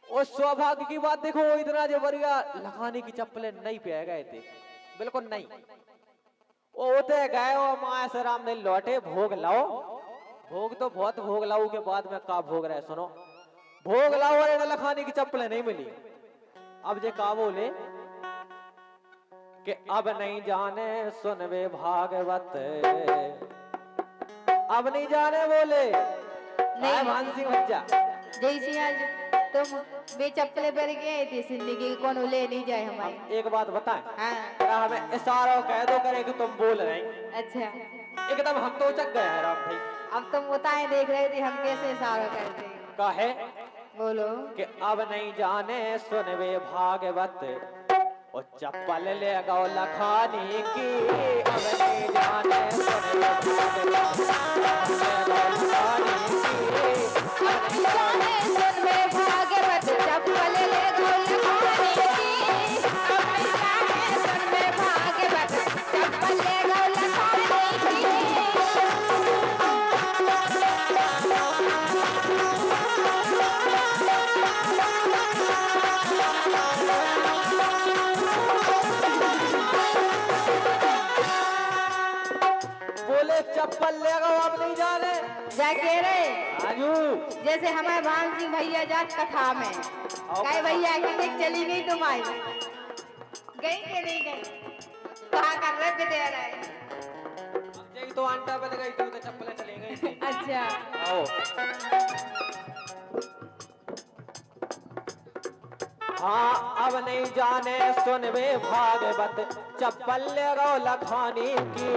और सौभाग्य की बात देखो, वो इतना जबरिया लखानी की चप्पलें नहीं पे गए थे, बिल्कुल नहीं। वो होते गए और माँ ऐसे राम ने लौटे, भोग लाओ। भोग तो बहुत भोग लाओ के बाद में का भोग रहे सुनो। भोग लाओ और लखानी की चप्पलें नहीं मिली। अब जे का बोले कि अब नहीं जाने सुनवे भागवत, अब नहीं जाने बोले नहीं भान सिंह बच्चा। जैसे आज तुम बे चप्पले पर गए थे जिंदगी कौन ले नहीं जाए हमारी। एक बात बताएं, हाँ क्या हमें इशारा कह दो करे कि तुम बोल रहे हैं, अच्छा एकदम हम तो उचक गए हैं राम भाई। अब तुम बताए देख रहे थे हम कैसे इशारा करते। कहे बोलो कि अब नहीं जाने सुनवे भागवत, और चप्पल ले गौ लखानी की। अब नहीं जाने सुनवे भागवत, चप्पल ले गौ लखानी की। अब नहीं जाने सुनवे भागवत, चप्पल ले गौ लखानी की। बोले चप्पल ले गो अब नहीं जाने। जा कह रहे राजू जैसे हमारे भान सिंह भैया जात कथा में कहे भैया कितने चली गई तुम आई गई कि नहीं गई कहा कर रहे दे रहे। अब यही तो आंटा बन गई थी, तो चप्पलें चली गई थी। अच्छा आओ हाँ अब नहीं जाने सुनवे भागवत, चप्पल ले गो लखानी की।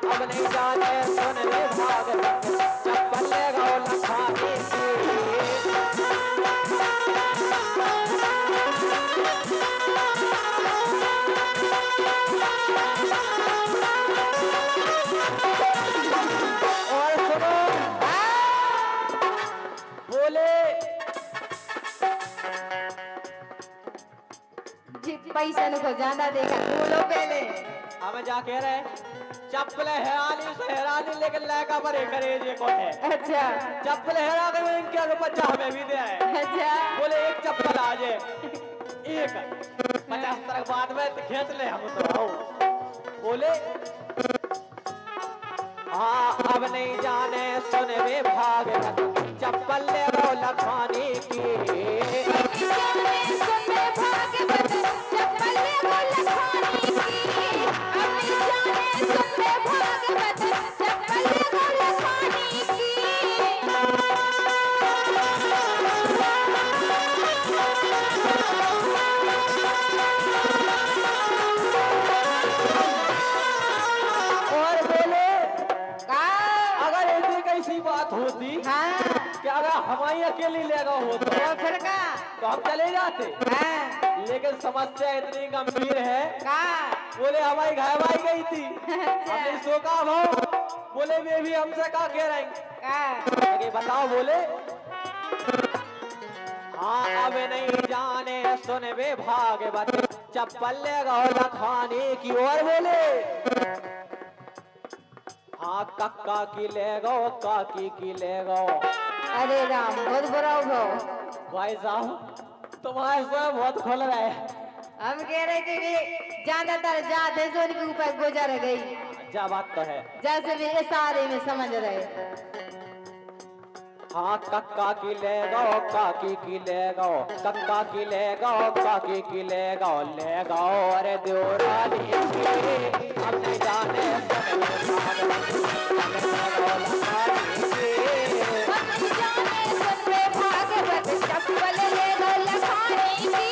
अब नहीं जाने सुनवे भागवत, चप्पल ले गो लखानी की। और सुनो बोले पैसा को ज्यादा देखा बोलो पहले। हमें जा कह रहे चप्पल हैरानी से हैरानी, लेकिन लैका पर एक करेजे को है। अच्छा चप्पल हैरा कर इनके रुपया हमें भी दे है। अच्छा बोले एक चप्पल आ जाए, एक 75 बाद में तो खींच ले हम तो आओ। बोले हाँ अब नहीं जाने सुनवे भागवत, चप्पल ले रो लखानी की। और बोले अगर ऐसी कैसी बात होती कि अगर हमारी अकेली लेगा होता फिर का तो हम चले जाते, लेकिन समस्या इतनी गंभीर है। बोले हमारी घरवाई गई थी, हमने सोचा भाव। बोले वे भी हमसे का कह रहे हैं, बताओ। बोले हाँ अब नहीं जाने सुनवे भागवत, चप्पल ले गो लखानी की। और बोले हाँ कक्का की ले गो, काकी की ले गो। अरे राम बहुत बुरा हो। भाई साहब तुम्हारे से बहुत खुल रहा है। हम कह रहे थे कि ज्यादातर जाते जो उनके ऊपर गुजर गई, जा बात तो है। जैसे भी इशारे में समझ रहे। हाँ कक्का की ले गो, काकी की ले गो। कक्का की ले गो, काकी की ले गो। ले गो अरे देवरानी की, अब नहीं जाने चप्पल ले गो लखानी की। अब नहीं जाने सुनवे भागवत, चप्पल ले गो लखानी की।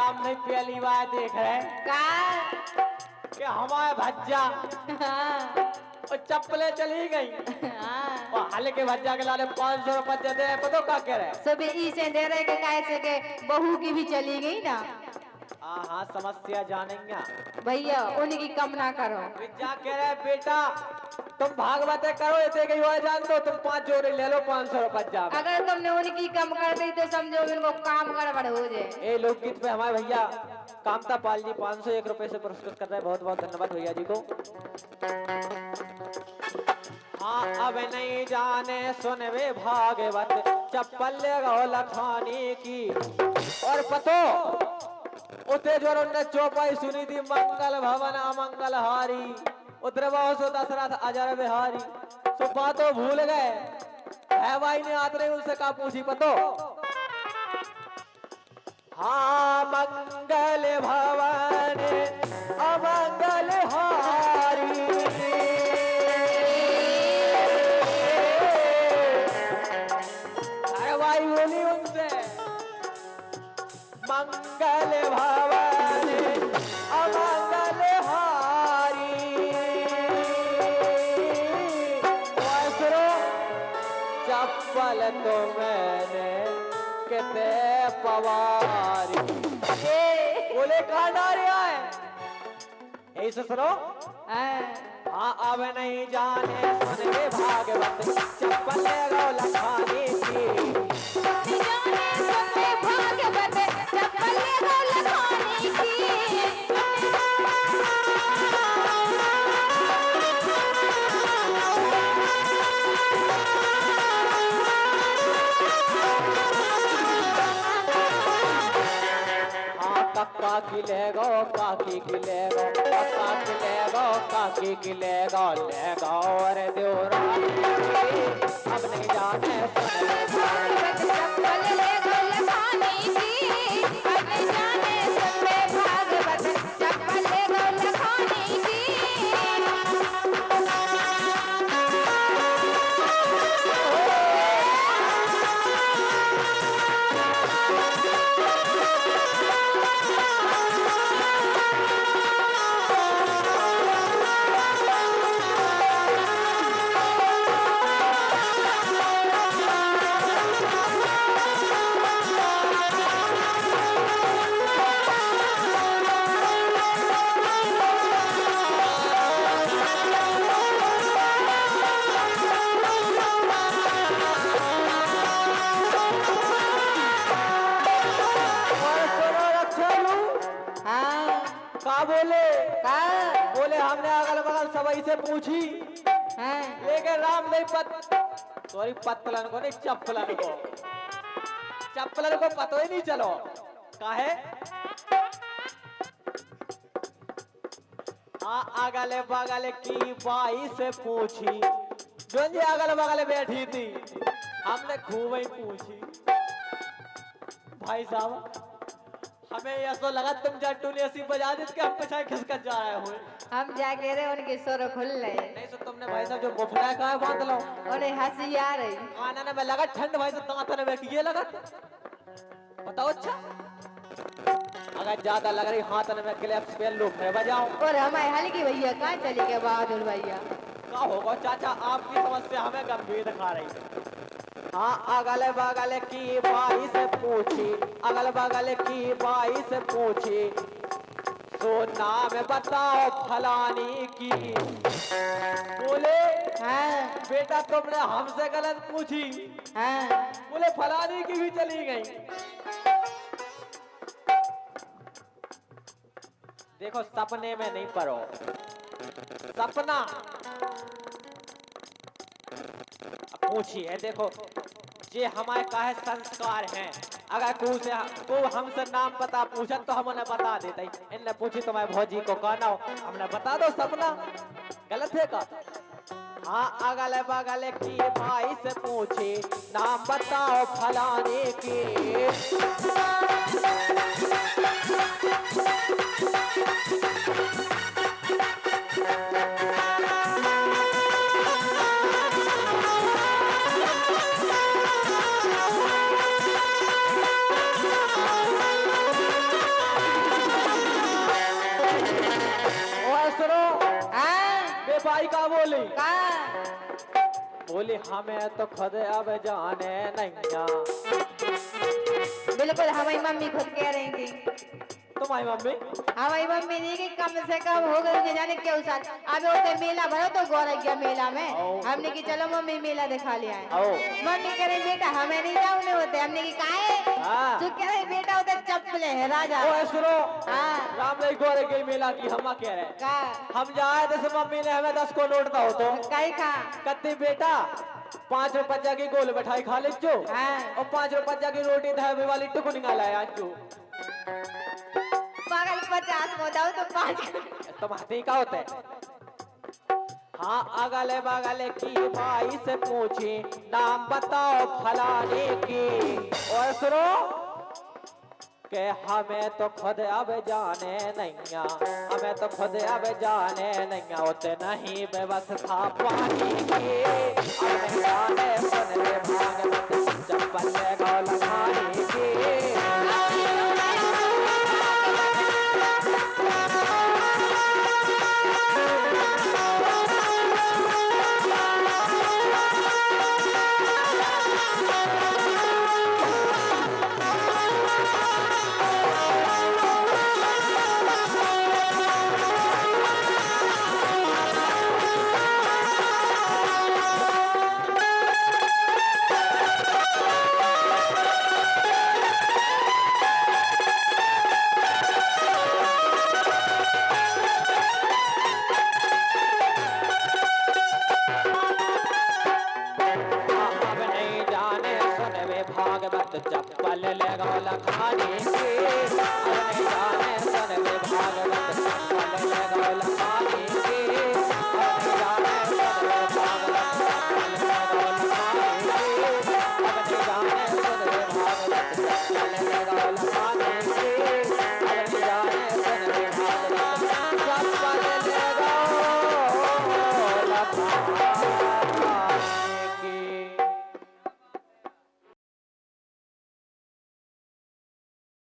राम नहीं पहली बार देख रहे का कि हमारे भज्जा हाँ और चप्पलें चली गई हाँ और हल्के भज्जा के लाले 500 रुपये दे दे पतो का कह रहे सब ई से दे रहे के कैसे के बहू की भी चली गई ना हाँ हाँ समस्या जानेंगे भैया उनकी कम ना करो विद्या कह रहे बेटा तुम भागवते करो इतने कहीं और जान दो तुम 5 जोड़े ले लो 500 रुपये जा अगर तुमने उनकी कम कर दी तो समझो इनको काम गड़बड़ हो जाए ए लोकगीत पे हमारे भैया कामता पाल जी 501 रुपए से पुरस्कृत कर रहे हैं बहुत बहुत धन्यवाद भैया जी को हाँ अब नहीं जाने सुन वे भागवत चप्पल लगाओ लखानी की और पतो उते जो उन्होंने चौपाई सुनी थी मंगल भवन अमंगल हारी उधर सो दशरथ अजर बिहारी सो बातों भूल गए है भाई ने आते रहे उनसे कहा पूछी पतो हाँ मंगल भवन अमंगल हारी है भाई बोली उनसे मंगल भवन अमंगल हारी चप्पल तो मैंने कितने पवारी बोले कहा डारिया है ऐसे सुनो हाँ अब नहीं जाने सुन के भागवत चप्पल लगाओ लखानी की काकी ले गो काकी की ले गो काकी ले गो काकी की ले गो अरे देवरा अब नहीं जाने चप्पल ले गो लखानी की अब नहीं जाने सुन भागवत चप्पल ले गो लखानी की बोले हमने अगल बगल सबई से पूछी लेकिन राम नहीं सॉरी पत्तलन को नहीं चप्पलन को पतो ही नहीं चलो काहे अगल बगल की बाई से पूछी जो जी अगल बगल बैठी थी हमने खूब ही पूछी भाई साहब हमें ऐसा लगा तुम जट्टू ने ऐसी बजा दी कि हम पीछे खिसक जा रहे हो हम जाके रहे उनके सोर खुल रहे नहीं तो तुमने भाई साहब जो बुफड़ा का है बांध लो उन्हें हंसी आ रही आना ना मैं लगा ठंड भाई साहब दांतों में ये लगा बताओ अच्छा अगर ज्यादा लग रही हाथ में ग्लव्स पहन लो फिर बजाओ और हमारे हल्की भैया कहाँ चली गए बहादुर भैया क्या होगा चाचा आपकी समस्या हमें गंभीर दिखा रही है हाँ अगल बगल की बाई से पूछी अगल बगल की बाई से पूछी तो नाम बताओ फलानी की बोले हाँ बेटा तुमने हमसे गलत पूछी हाँ बोले फलानी की भी चली गई देखो सपने में नहीं पढ़ो सपना पूछी है देखो ये हमारे काहे संस्कार हैं अगर को हमसे नाम पता पूछा तो हम उन्हें बता देते इनने पूछी तो मैं भौजी को कहना हमने बता दो सपना गलत है का हाँ अगल बगल की भाई से पूछी नाम बताओ फलाने की भाई का बोली का बोली हमें तो खुद अब जाने नहीं। बिल्कुल हमारी मम्मी खुद कह रही थी, तुम्हारी मम्मी हमारी मम्मी नहीं कि कम से कम हो गए कि जाने क्यों साल अब होते मेला भरो तो गौरज्ञा मेला में हमने की चलो मम्मी मेला दिखा लिया है। आओ मम्मी कह रही बेटा हमें नहीं जाऊने होते, हमने की काहे हाँ तू कह रही बेटा होते चप्पले है राजा। ओ सुनो हाँ राम नहीं गोरे के मेला की हम कह रहे का हम जाए जैसे मम्मी ने हमें 10 को नोट था हो तो कहीं खा कत्ती बेटा 5 रुपया की गोल मिठाई खा ले जो हाँ और 5 रुपया की रोटी धाबे वाली टुकनी लाया आज जो पागल 50 को दाओ तो 5 तुम हाथी का होता है। हाँ अगले बगले की भाई से पूछी नाम बताओ फलाने की और सुनो के हमें तो खुद अब जाने नहीं, हमें तो खुद अब जाने नहीं होते नहीं व्यवस्था पानी की अब जाने सुन ले भागवत जब बल्ले गौ लगाने की। भागवत चप्पल ले गौ लखानी की, अब नहीं जाने सुन वे भागवत